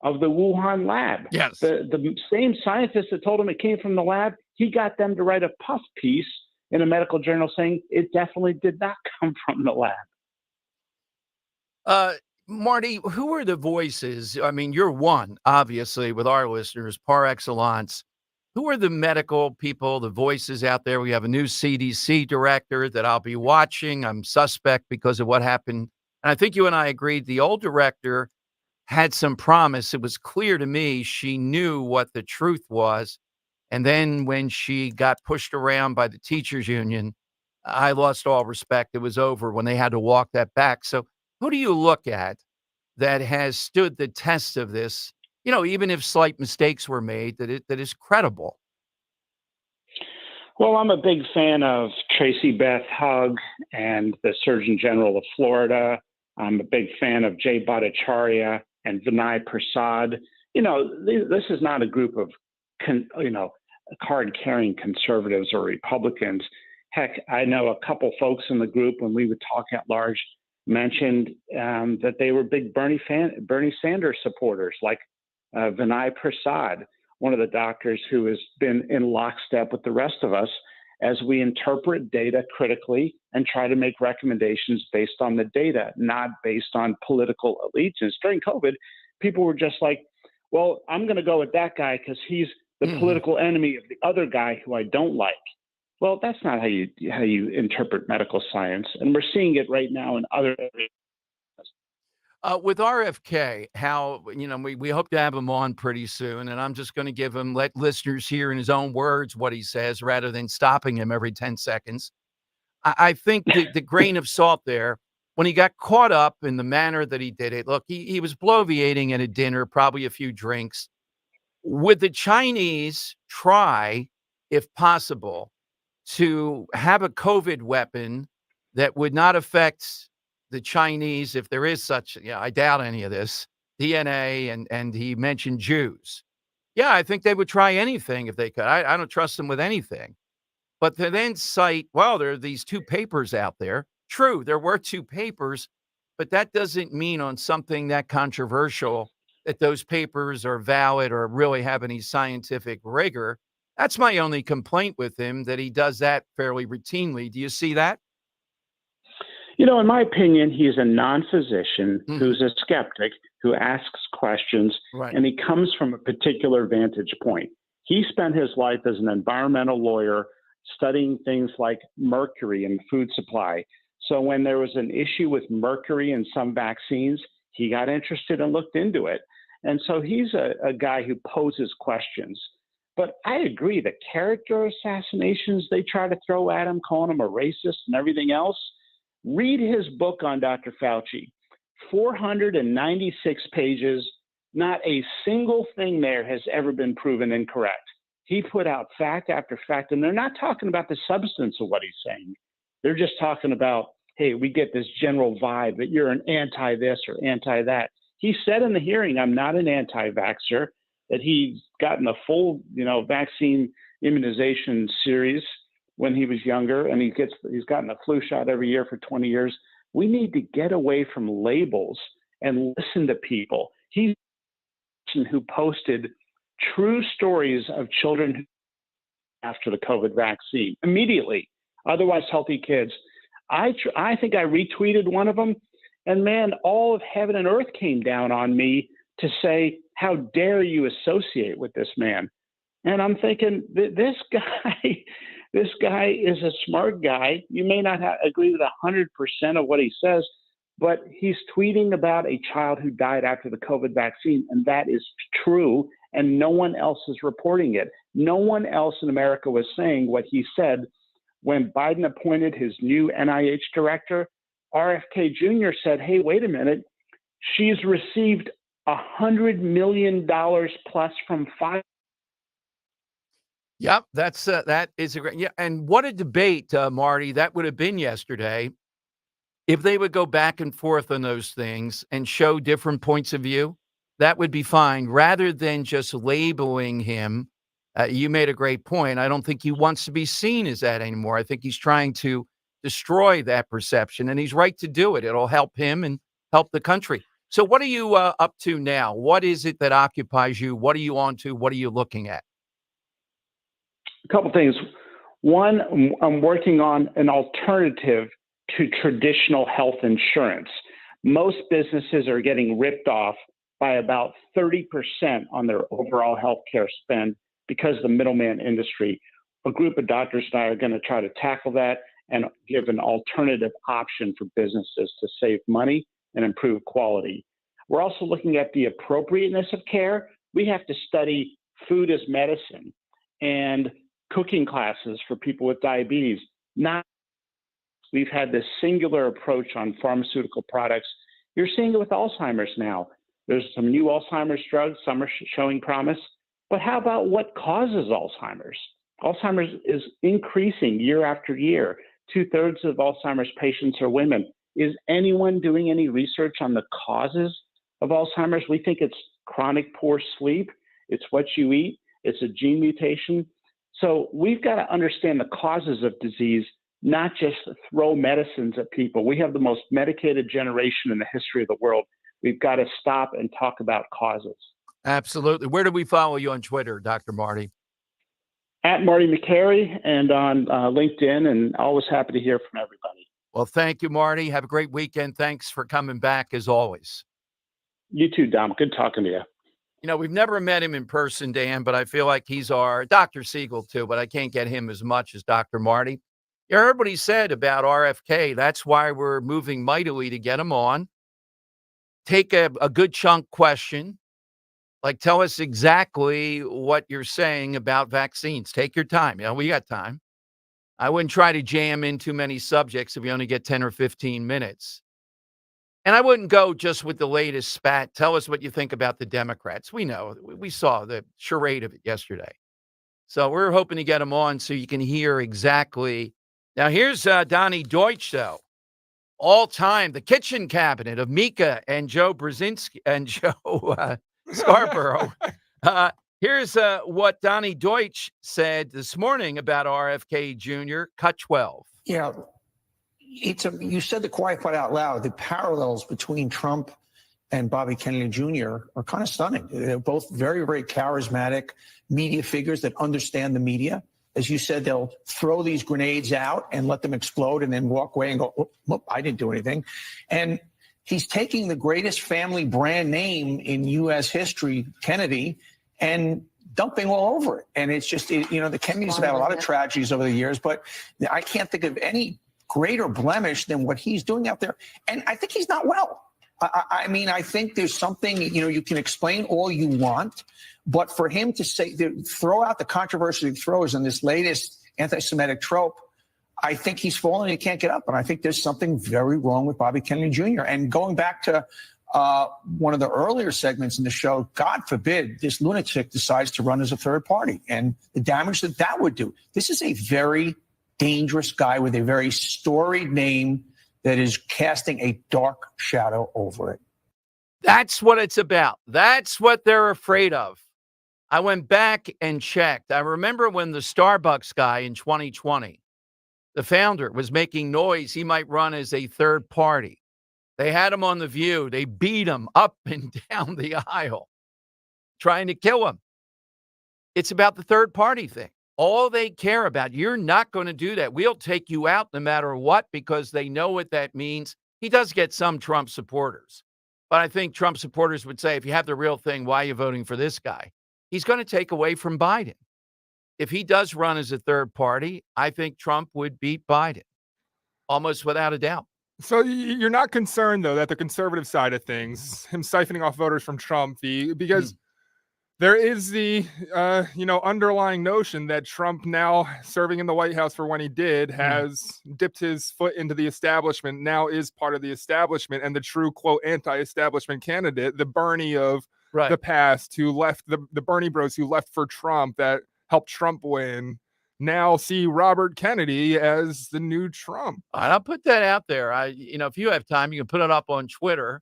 of the Wuhan lab. Yes. The same scientists that told him it came from the lab, he got them to write a puff piece in a medical journal saying it definitely did not come from the lab. Marty, who are the voices? I mean, you're one, obviously, with our listeners, par excellence. Who are the medical people, the voices out there? We have a new CDC director that I'll be watching. I'm suspect because of what happened. And I think you and I agreed the old director had some promise. It was clear to me she knew what the truth was. And then when she got pushed around by the teachers union, I lost all respect. It was over when they had to walk that back. So who do you look at that has stood the test of this, even if slight mistakes were made, that is credible? Well, I'm a big fan of Tracy Beth Hugg and the Surgeon General of Florida. I'm a big fan of Jay Bhattacharya and Vinay Prasad. This is not a group of, card-carrying conservatives or Republicans. Heck, I know a couple folks in the group, when we would talk at large, mentioned that they were big Bernie Sanders supporters, like Vinay Prasad, one of the doctors who has been in lockstep with the rest of us as we interpret data critically and try to make recommendations based on the data, not based on political allegiance. During COVID, people were just like, well, I'm going to go with that guy because he's the political enemy of the other guy who I don't like. Well, that's not how you interpret medical science, and we're seeing it right now in other areas. With RFK, how we hope to have him on pretty soon, and I'm just going to let listeners hear in his own words what he says rather than stopping him every 10 seconds. I think the grain of salt there, when he got caught up in the manner that he did it, look, he was bloviating at a dinner, probably a few drinks. Would the Chinese try, if possible, to have a COVID weapon that would not affect the Chinese, if there is such, I doubt any of this, DNA, and he mentioned Jews. Yeah, I think they would try anything if they could. I don't trust them with anything. But to then cite, well, there are these two papers out there. True, there were two papers, but that doesn't mean on something that controversial that those papers are valid or really have any scientific rigor. That's my only complaint with him, that he does that fairly routinely. Do you see that? In my opinion, he's a non-physician who's a skeptic who asks questions, and he comes from a particular vantage point. He spent his life as an environmental lawyer studying things like mercury in food supply. So when there was an issue with mercury in some vaccines, he got interested and looked into it. And so he's a guy who poses questions. But I agree, the character assassinations they try to throw at him, calling him a racist and everything else, read his book on Dr. Fauci. 496 pages, not a single thing there has ever been proven incorrect. He put out fact after fact, and they're not talking about the substance of what he's saying. They're just talking about, hey, we get this general vibe that you're an anti-this or anti-that. He said in the hearing, I'm not an anti-vaxxer, that he's gotten a full, vaccine immunization series when he was younger, and he's gotten a flu shot every year for 20 years. We need to get away from labels and listen to people. He's the person who posted true stories of children after the COVID vaccine immediately, otherwise healthy kids. I think I retweeted one of them, and man, all of heaven and earth came down on me to say, how dare you associate with this man? And I'm thinking, this guy is a smart guy. You may not agree with 100% of what he says, but he's tweeting about a child who died after the COVID vaccine, and that is true, and no one else is reporting it. No one else in America was saying what he said when Biden appointed his new NIH director. RFK Jr. said, hey, wait a minute, she's received $100 million plus from Pfizer. Yep, that is a great, yeah. And what a debate, Marty, that would have been yesterday if they would go back and forth on those things and show different points of view. That would be fine, rather than just labeling him. You made a great point. I don't think he wants to be seen as that anymore. I think he's trying to destroy that perception, and he's right to do it. It'll help him and help the country. So what are you up to now? What is it that occupies you? What are you on to? What are you looking at? A couple things. One, I'm working on an alternative to traditional health insurance. Most businesses are getting ripped off by about 30% on their overall healthcare spend because of the middleman industry. A group of doctors and I are going to try to tackle that and give an alternative option for businesses to save money and improve quality. We're also looking at the appropriateness of care. We have to study food as medicine and cooking classes for people with diabetes. We've had this singular approach on pharmaceutical products. You're seeing it with Alzheimer's now. There's some new Alzheimer's drugs, some are showing promise. But how about what causes Alzheimer's? Alzheimer's is increasing year after year. 2/3 of Alzheimer's patients are women. Is anyone doing any research on the causes of Alzheimer's? We think it's chronic poor sleep. It's what you eat. It's a gene mutation. So we've got to understand the causes of disease, not just throw medicines at people. We have the most medicated generation in the history of the world. We've got to stop and talk about causes. Absolutely. Where do we follow you on Twitter, Dr. Marty? At Marty McCary and on LinkedIn, and always happy to hear from everybody. Well, thank you, Marty. Have a great weekend. Thanks for coming back as always. You too, Dom. Good talking to you. You know, we've never met him in person, Dan, but I feel like he's our Dr. Siegel too, but I can't get him as much as Dr. Marty. You heard what he said about RFK. That's why we're moving mightily to get him on. Take a good chunk question. Like, tell us exactly what you're saying about vaccines. Take your time. We got time. I wouldn't try to jam in too many subjects if you only get 10 or 15 minutes. And I wouldn't go just with the latest spat. Tell us what you think about the Democrats. We know. We saw the charade of it yesterday. So we're hoping to get him on so you can hear exactly. Now, here's Donnie Deutsch, though. All time, the kitchen cabinet of Mika and Joe Brzezinski and Joe Scarborough. Here's what Donnie Deutsch said this morning about RFK Jr., cut 12. Yeah, you said the quiet part out loud. The parallels between Trump and Bobby Kennedy Jr. are kind of stunning. They're both very, very charismatic media figures that understand the media. As you said, they'll throw these grenades out and let them explode and then walk away and go, oh, I didn't do anything. And he's taking the greatest family brand name in U.S. history, Kennedy, and dumping all over it. And it's just, the Kennedys have had a lot of tragedies over the years, but I can't think of any greater blemish than what he's doing out there. And I think he's not well. I mean, I think there's something, you can explain all you want, but for him to throw out the controversy he throws in this latest anti-Semitic trope, I think he's fallen and he can't get up. And I think there's something very wrong with Bobby Kennedy Jr. And going back to one of the earlier segments in the show, God forbid this lunatic decides to run as a third party and the damage that would do. This is a very dangerous guy with a very storied name that is casting a dark shadow over it. That's what it's about. That's what they're afraid of. I went back and checked. I remember when the Starbucks guy in 2020, the founder, was making noise he might run as a third party. They had him on The View. They beat him up and down the aisle, trying to kill him. It's about the third party thing. All they care about, you're not going to do that. We'll take you out no matter what, because they know what that means. He does get some Trump supporters. But I think Trump supporters would say, if you have the real thing, why are you voting for this guy? He's going to take away from Biden. If he does run as a third party, I think Trump would beat Biden, almost without a doubt. So you're not concerned, though, that the conservative side of things, him siphoning off voters from Trump, because there is the underlying notion that Trump, now serving in the White House for when he did, has dipped his foot into the establishment, now is part of the establishment, and the true, quote, anti-establishment candidate, the Bernie of the past, who left, the Bernie bros who left for Trump, that helped Trump win, now see Robert Kennedy as the new Trump. I'll put that out there. If you have time, you can put it up on Twitter.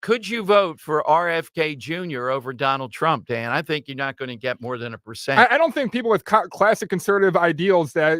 Could you vote for RFK Jr. over Donald Trump, Dan? I think you're not going to get more than 1%. I don't think people with classic conservative ideals that,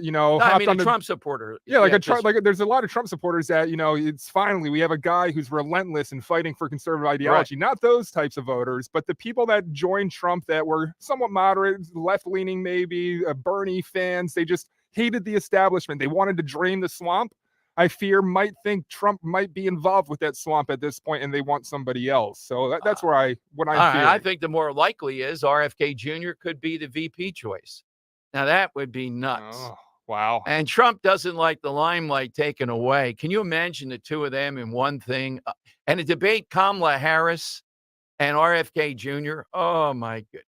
Trump supporter. There's a lot of Trump supporters that, it's finally, we have a guy who's relentless in fighting for conservative ideology. Right. Not those types of voters, but the people that joined Trump that were somewhat moderate, left-leaning maybe, Bernie fans. They just hated the establishment. They wanted to drain the swamp. I fear might think Trump might be involved with that swamp at this point, and they want somebody else. So that's where I fear. I think the more likely is RFK Jr. could be the VP choice. Now that would be nuts. Oh, wow. And Trump doesn't like the limelight taken away. Can you imagine the two of them in one thing? And a debate, Kamala Harris and RFK Jr. Oh my goodness.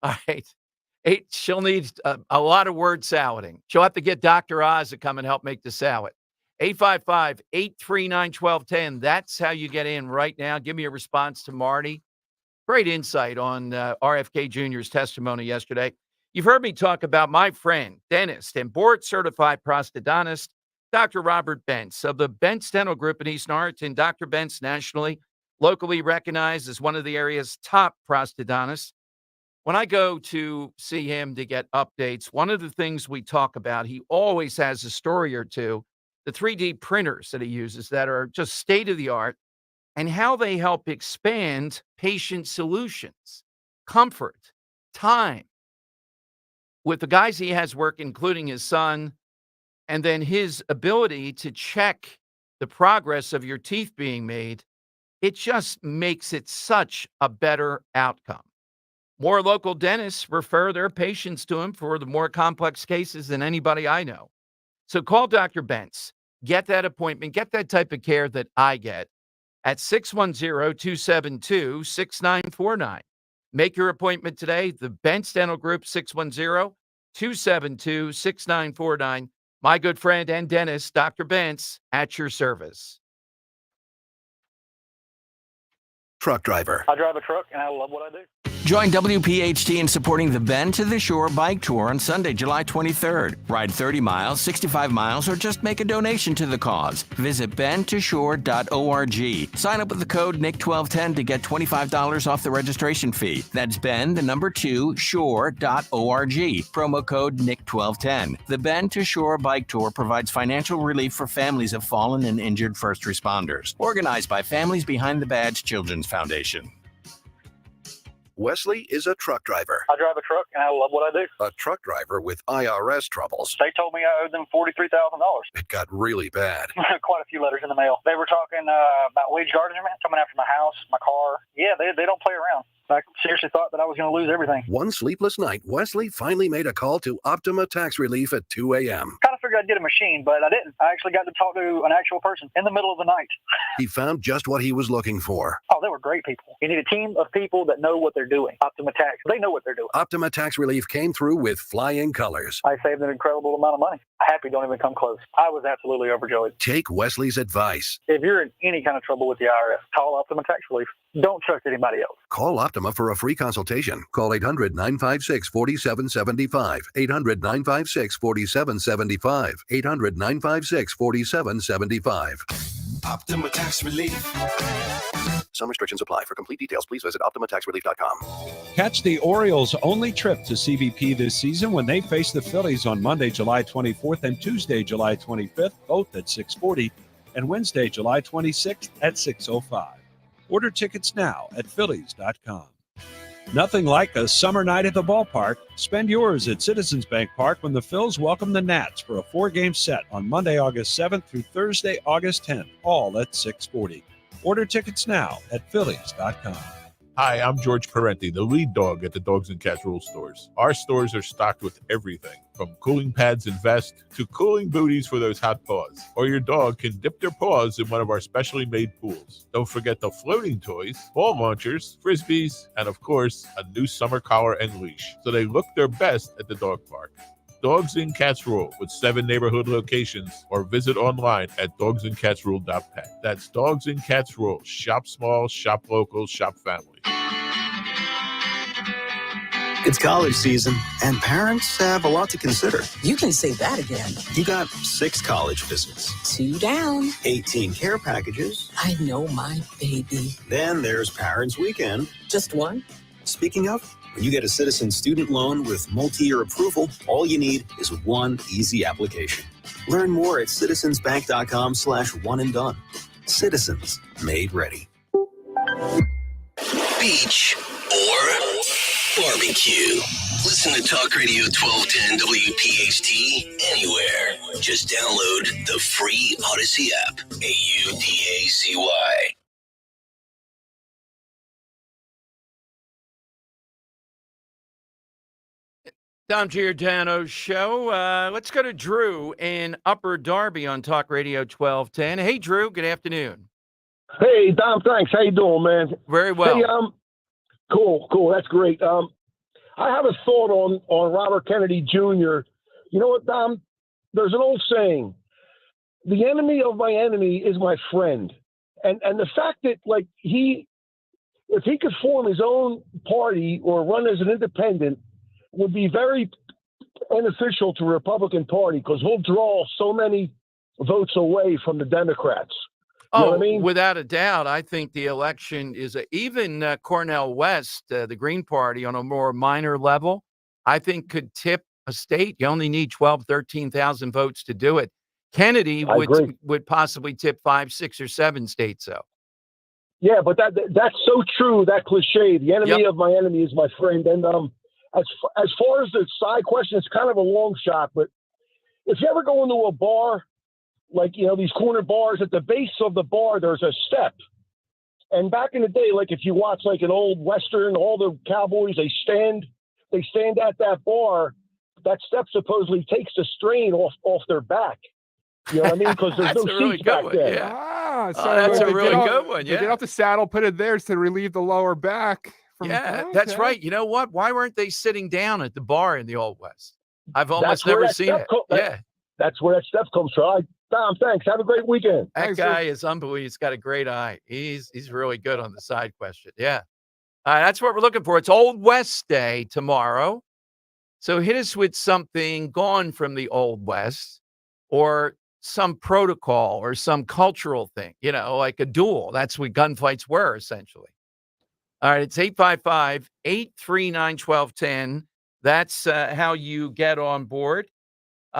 All right. She'll need a lot of word salading. She'll have to get Dr. Oz to come and help make the salad. 855-839-1210. That's how you get in right now. Give me a response to Marty. Great insight on RFK Jr.'s testimony yesterday. You've heard me talk about my friend, dentist, and board-certified prosthodontist, Dr. Robert Bentz of the Bentz Dental Group in East Norriton. Dr. Bentz, nationally, locally recognized as one of the area's top prosthodontists. When I go to see him to get updates, one of the things we talk about, he always has a story or two, the 3D printers that he uses that are just state-of-the-art, and how they help expand patient solutions, comfort, time. With the guys he has work, including his son, and then his ability to check the progress of your teeth being made, it just makes it such a better outcome. More local dentists refer their patients to him for the more complex cases than anybody I know. So call Dr. Bentz. Get that appointment. Get that type of care that I get at 610-272-6949. Make your appointment today. The Bentz Dental Group, 610-272-6949. My good friend and dentist, Dr. Bentz, at your service. Truck driver. I drive a truck and I love what I do. Join WPHT in supporting the Bend to the Shore Bike Tour on Sunday, July 23rd. Ride 30 miles, 65 miles, or just make a donation to the cause. Visit bendtoshore.org. Sign up with the code NIC1210 to get $25 off the registration fee. That's shore.org. Promo code NIC1210. The Bend to Shore Bike Tour provides financial relief for families of fallen and injured first responders. Organized by Families Behind the Badge Children's Foundation. Wesley is a truck driver. I drive a truck and I love what I do. A truck driver with IRS troubles. They told me I owed them $43,000. It got really bad. Quite a few letters in the mail. They were talking about wage garnishment, coming after my house, my car. Yeah, they don't play around. I seriously thought that I was going to lose everything. One sleepless night, Wesley finally made a call to Optima Tax Relief at 2 a.m. Kind of figured I'd get a machine, but I didn't. I actually got to talk to an actual person in the middle of the night. He found just what he was looking for. Oh, they were great people. You need a team of people that know what they're doing. Optima Tax, they know what they're doing. Optima Tax Relief came through with flying colors. I saved an incredible amount of money. Happy don't even come close. I was absolutely overjoyed. Take Wesley's advice. If you're in any kind of trouble with the IRS, call Optima Tax Relief. Don't trust anybody else. Call Optima for a free consultation. Call 800-956-4775. 800-956-4775. 800-956-4775. Optima Tax Relief. Some restrictions apply. For complete details, please visit OptimaTaxRelief.com. Catch the Orioles' only trip to CBP this season when they face the Phillies on Monday, July 24th and Tuesday, July 25th, both at 6:40, and Wednesday, July 26th at 6:05. Order tickets now at Phillies.com. Nothing like a summer night at the ballpark. Spend yours at Citizens Bank Park when the Phils welcome the Nats for a 4-game set on Monday, August 7th through Thursday, August 10th, all at 6:40. Order tickets now at Phillies.com. Hi, I'm George Parenti, the lead dog at the Dogs and Cats Rule stores. Our stores are stocked with everything from cooling pads and vests to cooling booties for those hot paws. Or your dog can dip their paws in one of our specially made pools. Don't forget the floating toys, ball launchers, frisbees, and of course, a new summer collar and leash, so they look their best at the dog park. Dogs and Cats Rule with 7 neighborhood locations, or visit online at dogsandcatsrule.pet. That's Dogs and Cats Rule. Shop small, shop local, shop family. It's college season, and parents have a lot to consider. You can say that again. You got 6 college visits, 2 down, 18 care packages. I know my baby. Then there's Parents Weekend. Just one? Speaking of, when you get a Citizen student loan with multi-year approval, all you need is one easy application. Learn more at citizensbank.com/one and done. Citizens, made ready. Beach or barbecue. Listen to Talk Radio 1210 WPHT anywhere. Just download the free Odyssey app. AUDACY. Dom Giordano's show. Let's go to Drew in Upper Darby on Talk Radio 1210. Hey, Drew. Good afternoon. Hey, Dom. Thanks. How you doing, man? Very well. Hey, cool. That's great. I have a thought on Robert Kennedy Jr. You know what, Dom? There's an old saying: "The enemy of my enemy is my friend." And the fact that if he could form his own party or run as an independent, would be very beneficial to the Republican Party because he'll draw so many votes away from the Democrats. You know what I mean? Without a doubt, I think the election is even Cornel West, the Green Party, on a more minor level, I think could tip a state. You only need 12, 13,000 votes to do it. Kennedy would possibly tip 5, 6, or 7 states, though. Yeah, but that's so true, that cliche. The enemy of my enemy is my friend. And as far as the side question, it's kind of a long shot, but if you ever go into a bar, these corner bars, at the base of the bar, there's a step. And back in the day, if you watch an old Western, all the cowboys, they stand at that bar. That step supposedly takes the strain off their back. You know what I mean? Because there's no really seats back there. Yeah. So that's a really good one. They get off the saddle, put it there to relieve the lower back. That's right. You know what? Why weren't they sitting down at the bar in the Old West? I've almost never seen it. That's where that step comes from. Tom, thanks. Have a great weekend. That guy is unbelievable. He's got a great eye. He's really good on the side question. Yeah. That's what we're looking for. It's Old West Day tomorrow. So hit us with something gone from the Old West or some protocol or some cultural thing, like a duel. That's what gunfights were, essentially. All right, it's 855-839-1210. That's how you get on board.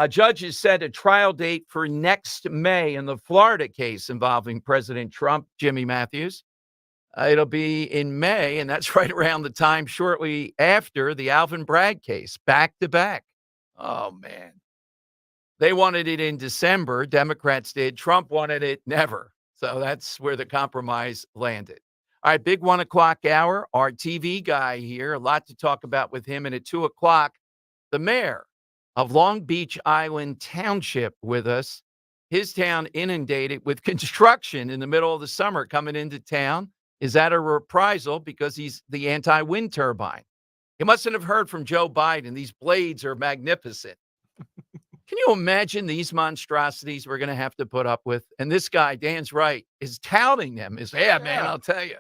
Judges set a trial date for next May in the Florida case involving President Trump, Jimmy Matthews. It'll be in May, and that's right around the time shortly after the Alvin Bragg case, back to back. Oh, man. They wanted it in December. Democrats did. Trump wanted it never. So that's where the compromise landed. All right, big 1 o'clock hour. Our TV guy here, a lot to talk about with him. And at 2 o'clock, the mayor of Long Beach Island Township with us. His town inundated with construction in the middle of the summer coming into town. Is that a reprisal because he's the anti-wind turbine? You mustn't have heard from Joe Biden. These blades are magnificent. Can you imagine these monstrosities we're going to have to put up with? And this guy, Dan's right, is touting them. Man, I'll tell you,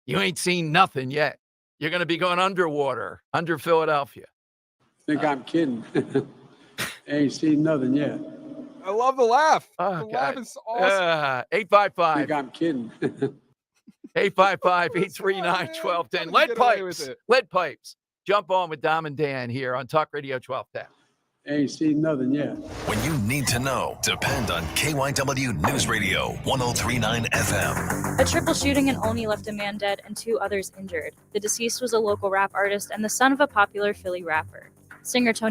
you ain't seen nothing yet. You're going to be going underwater, under Philadelphia. Think I'm kidding. Ain't seen nothing yet. I love the laugh. Oh, the God. laugh is awesome. 855. think I'm kidding. 855-839-1210. Lead get away with pipes. it? Lead pipes. Jump on with Dom and Dan here on Talk Radio 1210. Ain't seen nothing yet. When you need to know, depend on KYW News Radio 1039 FM. A triple shooting in Olney left a man dead and 2 others injured. The deceased was a local rap artist and the son of a popular Philly rapper. Singer Tony